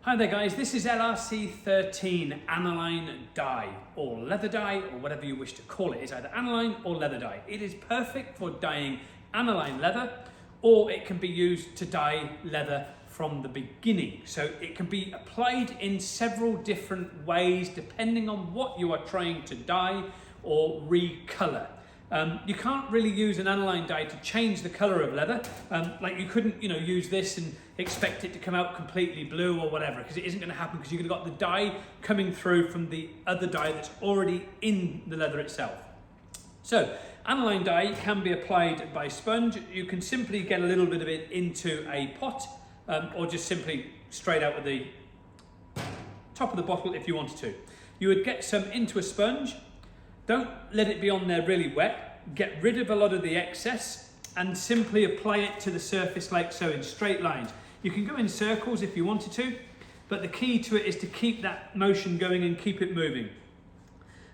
Hi there guys, this is LRC13 Aniline Dye, or leather dye, or whatever you wish to call it. It's either aniline or leather dye. It is perfect for dyeing aniline leather, or it can be used to dye leather from the beginning. So it can be applied in several different ways depending on what you are trying to dye or recolor. You can't really use an aniline dye to change the colour of leather. Like you couldn't, use this and expect it to come out completely blue or whatever, because it isn't going to happen, because you've got the dye coming through from the other dye that's already in the leather itself. So aniline dye can be applied by sponge. You can simply get a little bit of it into a pot, or just simply straight out of the top of the bottle if you wanted to. You would get some into a sponge. Don't let it be on there really wet. Get rid of a lot of the excess and simply apply it to the surface like so, in straight lines. You can go in circles if you wanted to, but the key to it is to keep that motion going and keep it moving.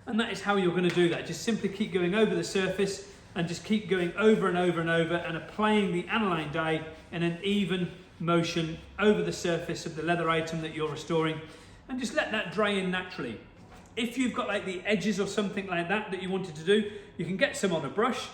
And that is how you're going to do that. Just simply keep going over the surface and just keep going over and over and over and applying the aniline dye in an even motion over the surface of the leather item that you're restoring, and just let that dry in naturally. If you've got like the edges or something like that you wanted to do, you can get some on a brush,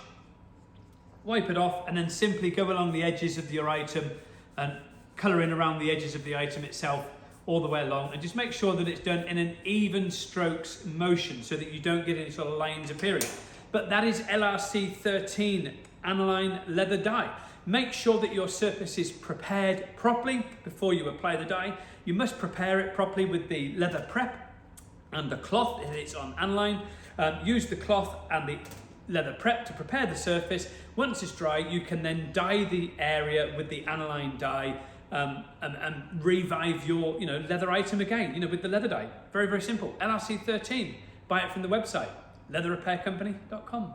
wipe it off, and then simply go along the edges of your item and colour in around the edges of the item itself all the way along, and just make sure that it's done in an even strokes motion so that you don't get any sort of lines appearing. But that is LRC13 Aniline Leather Dye. Make sure that your surface is prepared properly before you apply the dye. You must prepare it properly with the leather prep and the cloth if it's on aniline. Use the cloth and the leather prep to prepare the surface. Once it's dry, you can then dye the area with the aniline dye and revive your leather item again, with the leather dye. Very, very simple. LRC13. Buy it from the website, leatherrepaircompany.com.